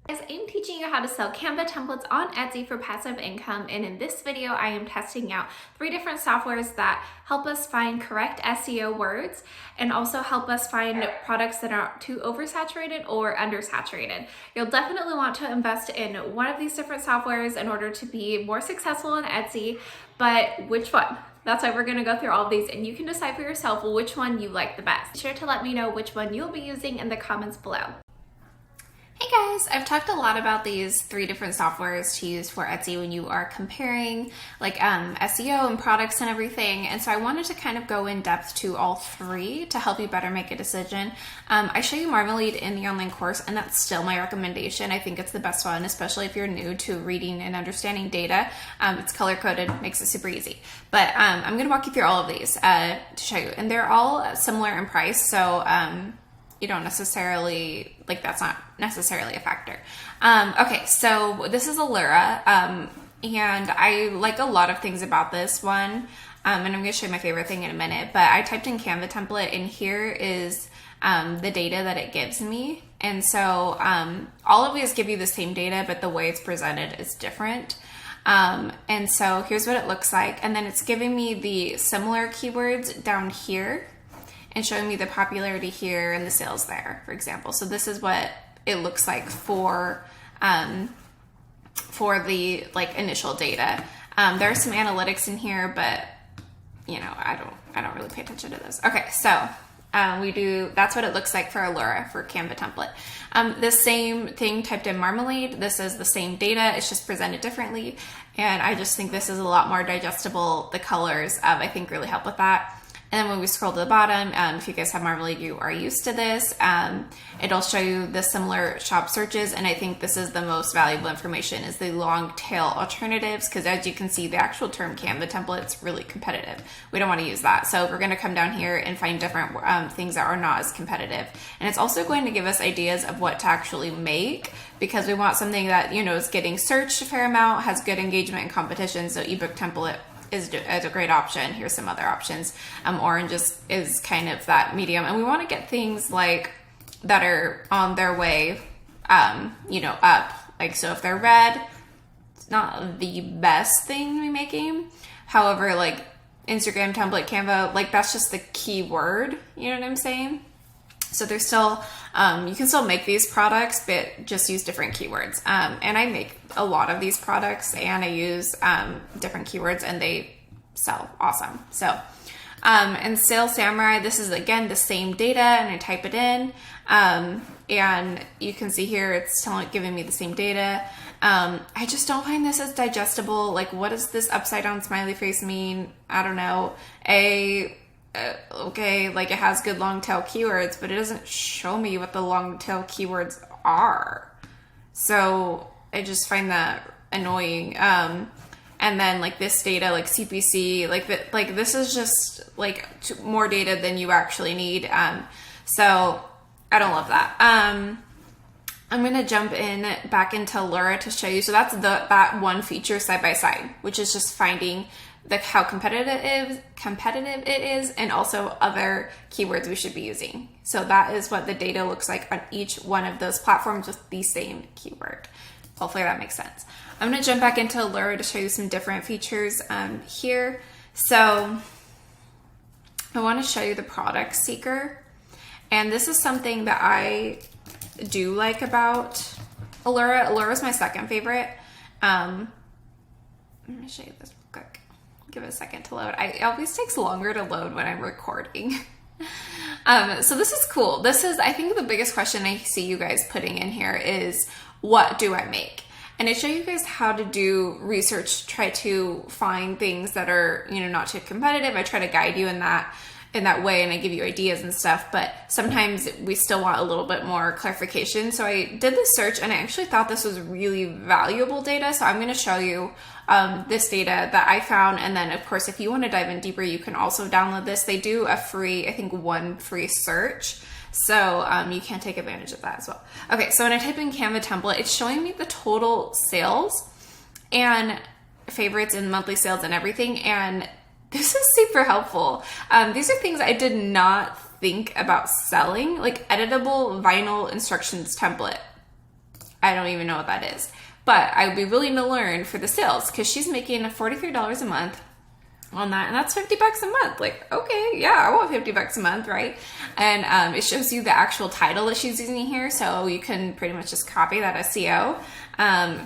I'm teaching you how to sell Canva templates on Etsy for passive income, and in this video I am testing out 3 different softwares that help us find correct SEO words and also help us find products that aren't too oversaturated or undersaturated. You'll definitely want to invest in one of these different softwares in order to be more successful on Etsy, but which one? That's why we're going to go through all of these, and you can decide for yourself which one you like the best. Be sure to let me know which one you'll be using in the comments below. Hey guys, I've talked a lot about these 3 different softwares to use for Etsy when you are comparing like SEO and products and everything. And so I wanted to kind of go in depth to all 3 to help you better make a decision. I show you Marmalade in the online course, and that's still my recommendation. I think it's the best one, especially if you're new to reading and understanding data. It's color coded, makes it super easy. But I'm going to walk you through all of these to show you. And they're all similar in price. So you don't necessarily, like that's not necessarily a factor. Okay, so this is Allura, and I like a lot of things about this one, and I'm gonna show you my favorite thing in a minute, but I typed in Canva template, and here is the data that it gives me. And so all of these give you the same data, but the way it's presented is different. And so here's what it looks like, and then it's giving me the similar keywords down here, and showing me the popularity here and the sales there, for example. So this is what it looks like for the like initial data. There are some analytics in here, but you know, I don't really pay attention to those. Okay, so that's what it looks like for Allura, for Canva template. The same thing typed in Marmalade. This is the same data, it's just presented differently. And I just think this is a lot more digestible. The colors, I think really help with that. And then when we scroll to the bottom, if you guys have Marmalade, you are used to this. It'll show you the similar shop searches, and I think this is the most valuable information, is the long tail alternatives, because as you can see, the actual term Canva template is really competitive. We don't want to use that. So we're going to come down here and find different things that are not as competitive. And it's also going to give us ideas of what to actually make, because we want something that, you know, is getting searched a fair amount, has good engagement and competition. So ebook template is a great option. Here's some other options. Orange is kind of that medium, and we want to get things like that are on their way, you know, up. Like, so if they're red, it's not the best thing to be making. However, like Instagram template, Canva, like that's just the keyword. You know what I'm saying? So there's still, you can still make these products, but just use different keywords. And I make a lot of these products, and I use different keywords, and they sell awesome. So, and Sales Samurai, this is again the same data, and I type it in, and you can see here it's giving me the same data. I just don't find this as digestible. Like, what does this upside down smiley face mean? I don't know. Okay, like it has good long tail keywords, but it doesn't show me what the long tail keywords are. So I just find that annoying. And then like this data, like CPC, like this is just like more data than you actually need. So I don't love that. I'm gonna jump back into Allura to show you. So that's that one feature side by side, which is just finding how competitive it is, and also other keywords we should be using. So that is what the data looks like on each one of those platforms with the same keyword. Hopefully that makes sense. I'm going to jump back into Allura to show you some different features here. So I want to show you the product seeker, and this is something that I do like about Allura. Allura is my second favorite. Let me show you this real quick. Give it a second to load. It always takes longer to load when I'm recording. So this is cool. This is, I think, the biggest question I see you guys putting in here is, what do I make? And I show you guys how to do research, try to find things that are, you know, not too competitive. I try to guide you in that way, and I give you ideas and stuff, but sometimes we still want a little bit more clarification. So I did this search, and I actually thought this was really valuable data. So I'm going to show you this data that I found. And then of course, if you want to dive in deeper, you can also download this. They do a free, I think one free search. So you can take advantage of that as well. Okay, so when I type in Canva template, it's showing me the total sales and favorites and monthly sales and everything. And this is super helpful. These are things I did not think about selling, like editable vinyl instructions template. I don't even know what that is. But I would be willing to learn for the sales, because she's making $43 a month on that, and that's $50 a month. Like, okay, yeah, I want $50 a month, right? And it shows you the actual title that she's using here, so you can pretty much just copy that SEO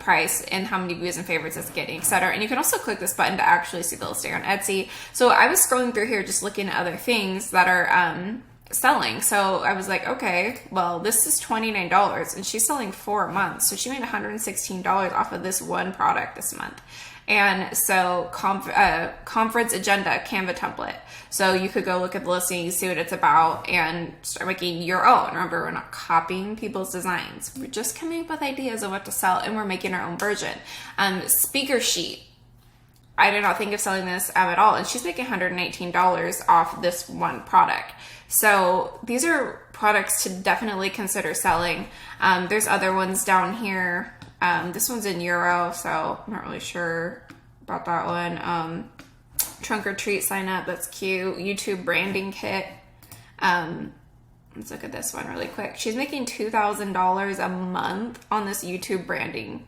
price and how many views and favorites it's getting, etc. And you can also click this button to actually see the listing on Etsy. So I was scrolling through here just looking at other things that are selling. So I was like, okay, well, this is $29 and she's selling 4 a month. So she made $116 off of this one product this month. And so conference agenda, Canva template. So you could go look at the listing, see what it's about, and start making your own. Remember, we're not copying people's designs. We're just coming up with ideas of what to sell, and we're making our own version. Speaker sheet. I did not think of selling this at all. And she's making $118 off this one product. So these are products to definitely consider selling. There's other ones down here. This one's in Euro, so I'm not really sure about that one. Trunk or treat sign up, that's cute. YouTube branding kit. Let's look at this one really quick. She's making $2,000 a month on this YouTube branding.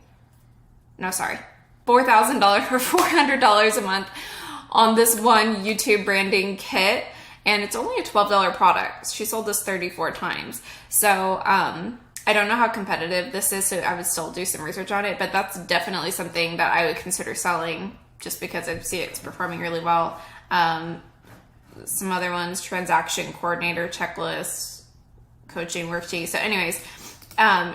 No, sorry. $4,000 or $400 a month on this one YouTube branding kit. And it's only a $12 product. She sold this 34 times. So, I don't know how competitive this is, so I would still do some research on it, but that's definitely something that I would consider selling just because I see it's performing really well. Some other ones, transaction coordinator, checklist, coaching worksheet. So anyways,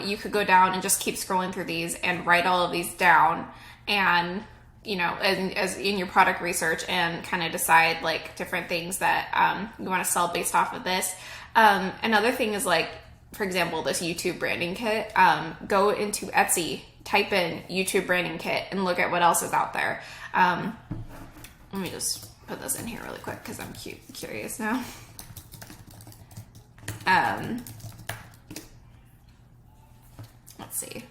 you could go down and just keep scrolling through these and write all of these down, and as in your product research, and kind of decide like different things that you want to sell based off of this. Another thing is, like, for example, this YouTube branding kit. Go into Etsy, type in YouTube branding kit, and look at what else is out there. Let me just put this in here really quick because I'm curious now. Let's see.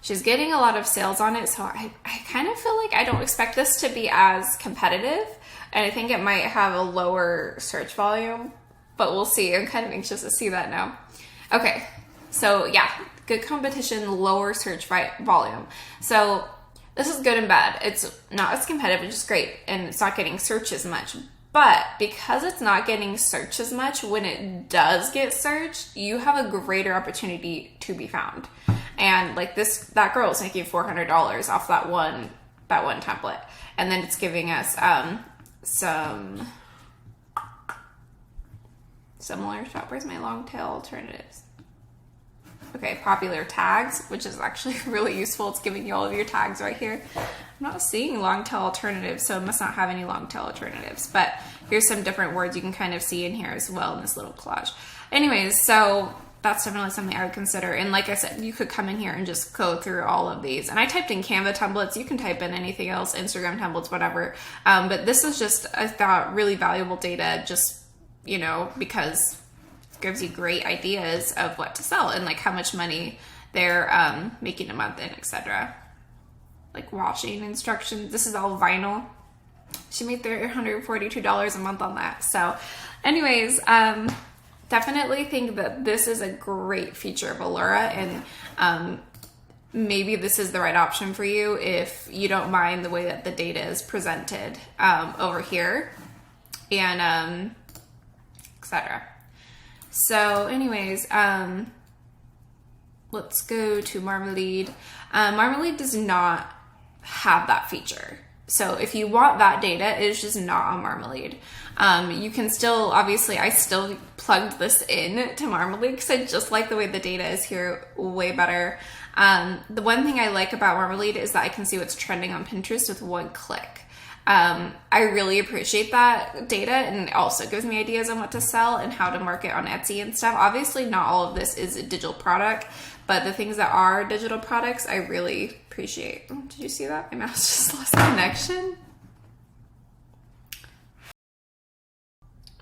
She's getting a lot of sales on it, so I kind of feel like I don't expect this to be as competitive, and I think it might have a lower search volume, but we'll see. I'm kind of anxious to see that now. Okay, so yeah, good competition, lower search volume. So this is good and bad. It's not as competitive, which is great, and it's not getting searched as much. But because it's not getting searched as much, when it does get searched, you have a greater opportunity to be found. And like that girl is making $400 off that one template, and then it's giving us some similar stuff. Where's my long tail alternatives? Okay, popular tags, which is actually really useful. It's giving you all of your tags right here. I'm not seeing long tail alternatives, so it must not have any long tail alternatives. But here's some different words you can kind of see in here as well in this little collage. Anyways, so that's definitely something I would consider. And like I said, you could come in here and just go through all of these. And I typed in Canva templates. You can type in anything else, Instagram templates, whatever. But this is just, I thought, really valuable data, just, because it gives you great ideas of what to sell and like how much money they're making a month, and etc. Like washing instructions. This is all vinyl. She made $142 a month on that. So anyways, definitely think that this is a great feature of Allura, and maybe this is the right option for you if you don't mind the way that the data is presented over here, and etc. So anyways, let's go to Marmalade. Marmalade does not have that feature. So if you want that data, it's just not on Marmalade. You can still, obviously, I still plugged this in to Marmalade because I just like the way the data is here way better. The one thing I like about Marmalade is that I can see what's trending on Pinterest with one click. I really appreciate that data, and it also gives me ideas on what to sell and how to market on Etsy and stuff. Obviously, not all of this is a digital product, but the things that are digital products, I really appreciate. Oh, did you see that? My mouse just lost connection.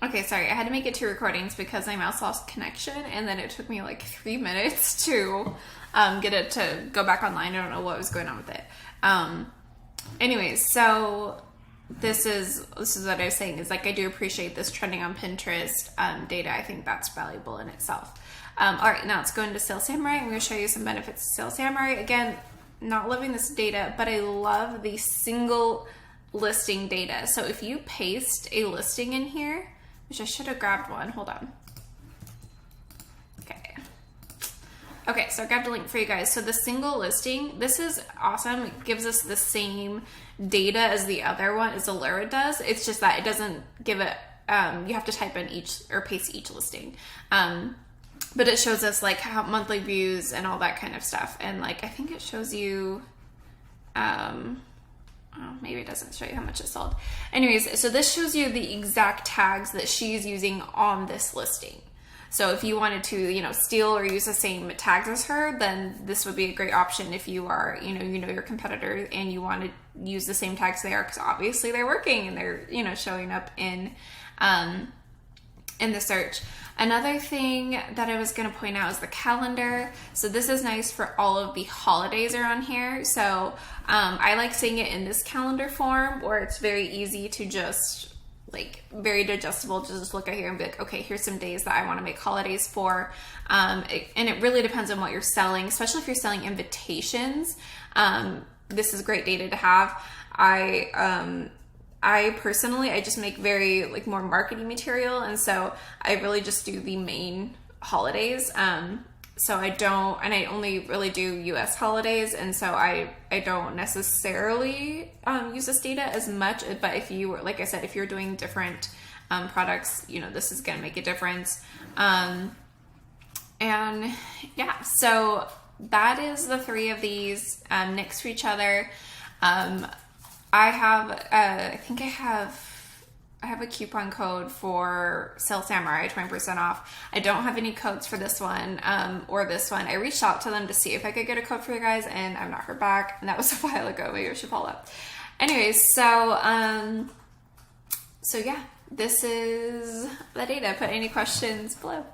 Okay, sorry. I had to make it 2 recordings because my mouse lost connection, and then it took me like 3 minutes to get it to go back online. I don't know what was going on with it. Anyways, so this is what I was saying, is like I do appreciate this trending on Pinterest data. I think that's valuable in itself. All right, now let's go into Sales Samurai. I'm going to show you some benefits of Sales Samurai. Again, not loving this data, but I love the single listing data. So if you paste a listing in here, which I should have grabbed one, hold on. Okay, so I grabbed a link for you guys. So the single listing, this is awesome. It gives us the same data as the other one, as Allura does. It's just that it doesn't give it, you have to type in each, or paste each listing. But it shows us like how monthly views and all that kind of stuff. And like, I think it shows you, oh, maybe it doesn't show you how much it sold. Anyways, so this shows you the exact tags that she's using on this listing. So if you wanted to, you know, steal or use the same tags as her, then this would be a great option if you are, you know your competitor and you want to use the same tags they are, because obviously they're working and they're, you know, showing up in the search. Another thing that I was going to point out is the calendar. So this is nice for all of the holidays are on here. So I like seeing it in this calendar form where it's very easy to just, like, very digestible to just look at here and be like, okay, here's some days that I want to make holidays for. And it really depends on what you're selling, especially if you're selling invitations. This is great data to have. I personally, I just make very like more marketing material. And so I really just do the main holidays. So I don't, and I only really do US holidays. And so I don't necessarily use this data as much, but if you, like I said, if you're doing different products, you know, this is going to make a difference. And yeah, so that is the three of these next to each other. I have a coupon code for Sales Samurai, 20% off. I don't have any codes for this one or this one. I reached out to them to see if I could get a code for you guys, and I've not heard back. And that was a while ago. Maybe I should follow up. Anyways, so yeah, this is the data. Put any questions below.